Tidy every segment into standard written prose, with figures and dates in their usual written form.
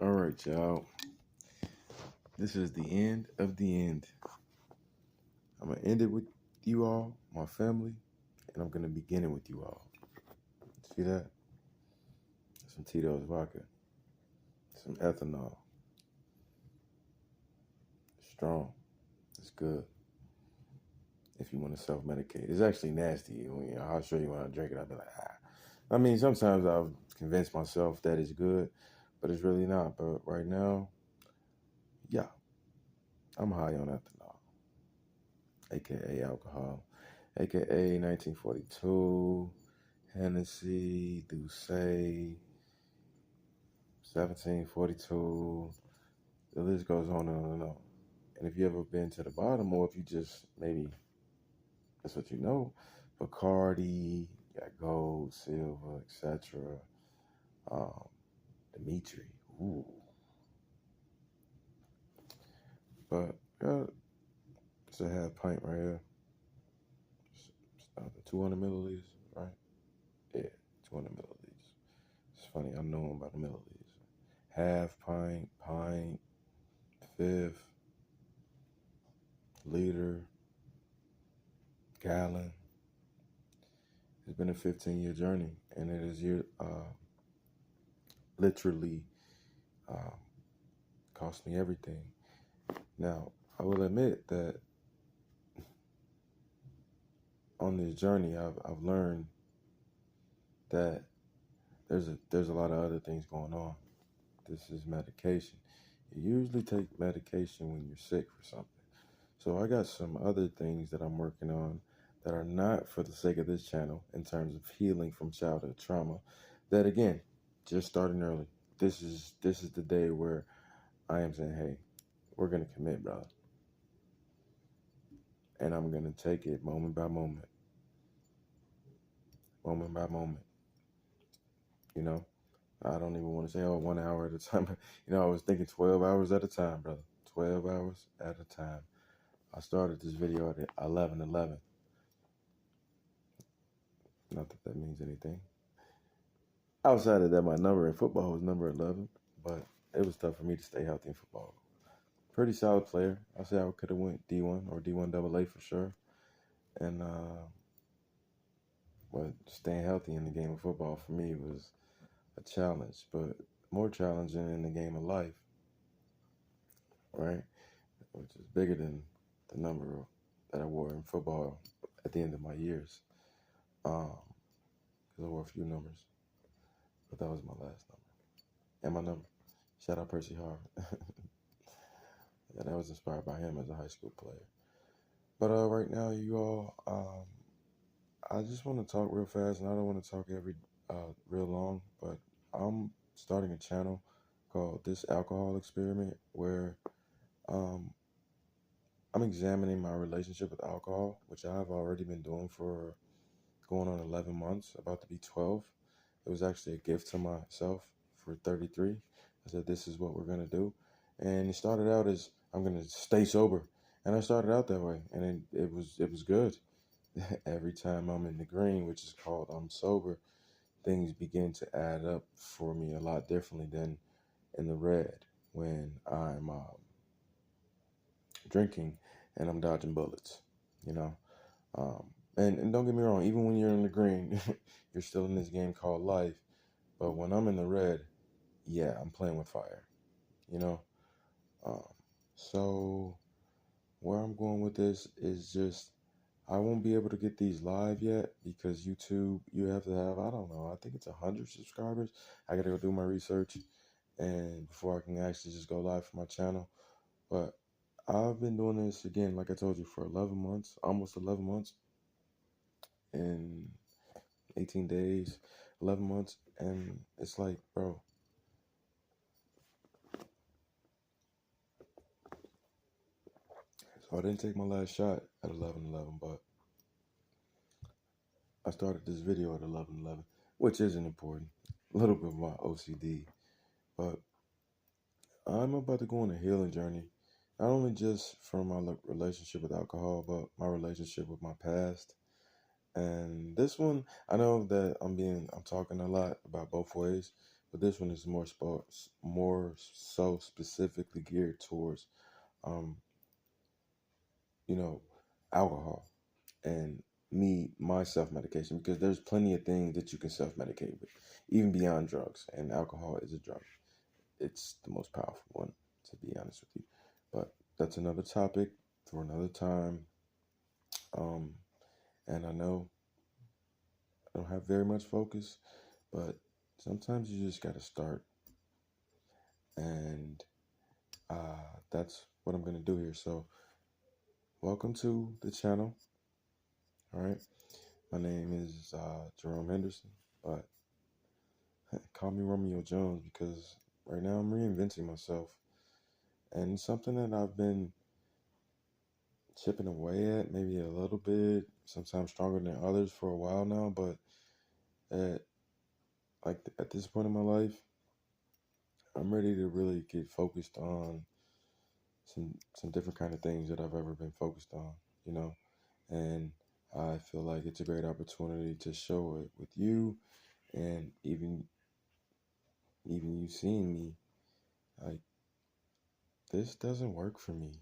All right, y'all. This is the end of the end. I'm going to end it with you all, my family, and I'm going to begin it with you all. See that? Some Tito's vodka, some ethanol. Strong. It's good. If you want to self-medicate. It's actually nasty. I'll show you when I drink it. I'll be like, ah. I mean, sometimes I'll convince myself that it's good, but it's really not. But right now, yeah, I'm high on ethanol, aka alcohol, aka 1942, Hennessy, Douce, 1742. The list goes on and on and on. And if you ever been to the bottom, or if you just maybe that's what you know, Bacardi, you got gold, silver, etc. Dimitri, ooh. But it's a half pint right here. It's 200 milliliters, right? Yeah, 200 milliliters. It's funny, I know them by the milliliters. Half pint, pint, fifth, liter, gallon. It's been a 15-year journey, and it is literally cost me everything. Now, I will admit that on this journey, I've learned that there's a lot of other things going on. This is medication. You usually take medication when you're sick for something. So I got some other things that I'm working on that are not for the sake of this channel in terms of healing from childhood trauma. That again, just starting early. This is the day where I am saying, hey, we're gonna commit, brother. And I'm gonna take it moment by moment. Moment by moment. You know? I don't even want to say, 1 hour at a time. I was thinking 12 hours at a time, brother. 12 hours at a time. I started this video at 11:11. Not that that means anything. Outside of that, my number in football was number 11, but it was tough for me to stay healthy in football. Pretty solid player. I say I could have went D1 or D1 AA for sure. And but staying healthy in the game of football for me was a challenge, but more challenging in the game of life, right? Which is bigger than the number that I wore in football at the end of my years. Because I wore a few numbers, but that was my last number. And my number. Shout out Percy Harvin. Yeah, that was inspired by him as a high school player. But right now, you all, I just want to talk real fast, and I don't want to talk real long, but I'm starting a channel called This Alcohol Experiment, where I'm examining my relationship with alcohol, which I've already been doing for going on 11 months, about to be 12. It was actually a gift to myself for 33. I said, this is what we're going to do. And it started out as I'm going to stay sober. And I started out that way. And it was good. Every time I'm in the green, which is called I'm sober, things begin to add up for me a lot differently than in the red when I'm drinking and I'm dodging bullets, And don't get me wrong, even when you're in the green, you're still in this game called life. But when I'm in the red, yeah, I'm playing with fire, you know? So where I'm going with this is just, I won't be able to get these live yet because YouTube, you have to have, I don't know, I think it's 100 subscribers. I got to go do my research and before I can actually just go live for my channel. But I've been doing this, again, like I told you, for 11 months, almost 11 months. And 18 days, 11 months, and it's like, bro, so I didn't take my last shot at 11:11, but I started this video at 11:11, which isn't important. A little bit of my OCD, but I'm about to go on a healing journey, not only just from my relationship with alcohol, but my relationship with my past. And this one, I know that I'm talking a lot about both ways, but this one is more so specifically geared towards, um, you know, alcohol and my self medication, because there's plenty of things that you can self medicate with, even beyond drugs, and alcohol is a drug. It's the most powerful one, to be honest with you. But that's another topic for another time. Um, and I know I don't have very much focus, but sometimes you just got to start. And that's what I'm going to do here. So, welcome to the channel. All right. My name is Jerome Henderson, but call me Romeo Jones because right now I'm reinventing myself. And something that I've been chipping away at, maybe a little bit, sometimes stronger than others for a while now, but at this point in my life, I'm ready to really get focused on some different kind of things that I've ever been focused on, you know, and I feel like it's a great opportunity to show it with you, and even you seeing me, like, this doesn't work for me.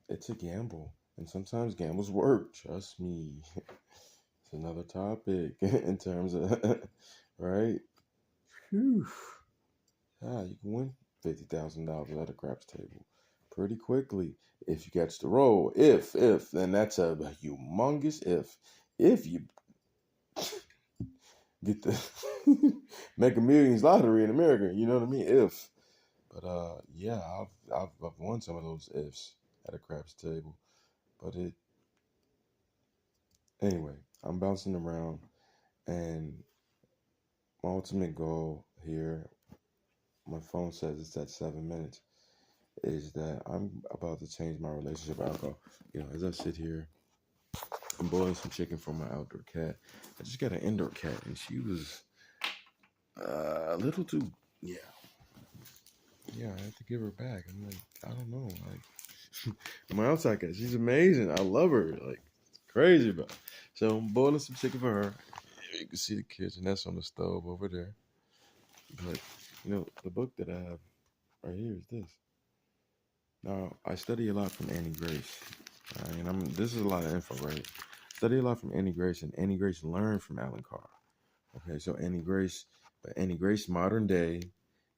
It's a gamble, and sometimes gambles work. Trust me. It's another topic in terms of right. Whew. Yeah, you can win $50,000 at a craps table pretty quickly if you catch the roll. If, and that's a humongous if. If you get the Mega Millions lottery in America, you know what I mean? If, but yeah, I've won some of those ifs at a craps table, but anyway, I'm bouncing around, and my ultimate goal here, my phone says it's at 7 minutes, is that I'm about to change my relationship with alcohol. You know, as I sit here, I'm boiling some chicken for my outdoor cat. I just got an indoor cat, and she was a little too, yeah. Yeah, I have to give her back. I'm like, I don't know. Like, my outside cat, she's amazing. I love her. Like, crazy about it. So I'm boiling some chicken for her. You can see the kitchen. That's on the stove over there. But, you know, the book that I have right here is this. Now, I study a lot from Annie Grace. And this is a lot of info, right? Study a lot from Annie Grace, and Annie Grace learned from Alan Carr. Okay, so Annie Grace, modern day,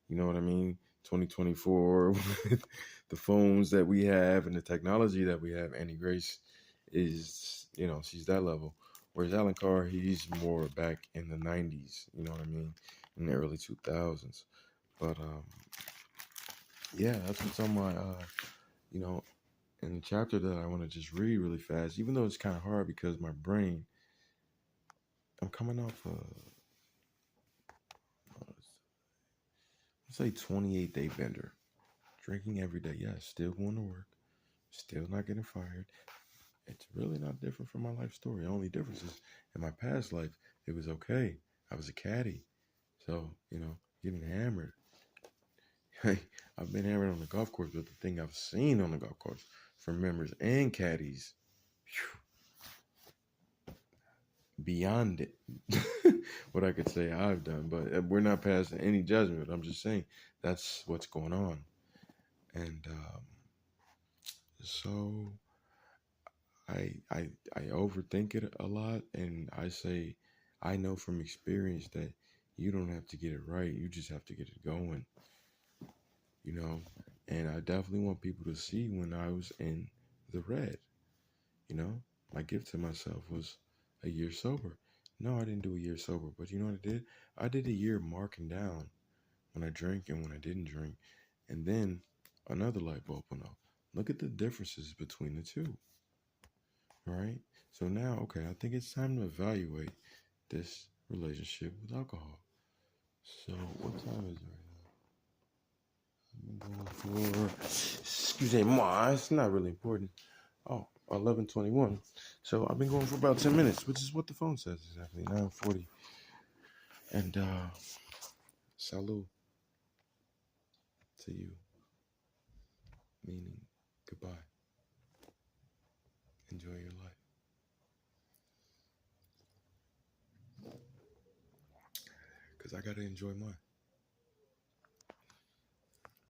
you know what I mean? 2024, with the phones that we have and the technology that we have, Annie Grace is, you know, she's that level. Whereas Alan Carr, he's more back in the 90s, you know what I mean? In the early 2000s. But, yeah, that's what's on my, you know, in the chapter that I want to just read really fast, even though it's kind of hard because my brain, I'm coming off let's say 28-day bender, drinking every day. Yes, still going to work, still not getting fired. It's really not different from my life story. The only difference is in my past life, it was okay. I was a caddy. So, you know, getting hammered. Hey, I've been hammered on the golf course, but the thing I've seen on the golf course from members and caddies, beyond it. What I could say I've done, but we're not passing any judgment. I'm just saying that's what's going on. And so I overthink it a lot, and I say I know from experience that you don't have to get it right. You just have to get it going, you know. And I definitely want people to see when I was in the red, you know. My gift to myself was a year sober. No, I didn't do a year sober, but you know what I did? I did a year marking down when I drank and when I didn't drink. And then another light bulb went off. Look at the differences between the two. All right. So now, okay, I think it's time to evaluate this relationship with alcohol. So what time is it right now? I'm going for, excuse me, it's not really important. Oh, 11:21. So I've been going for about 10 minutes, which is what the phone says exactly, 9:40. And salute to you, meaning goodbye. Enjoy your life. Because I got to enjoy mine.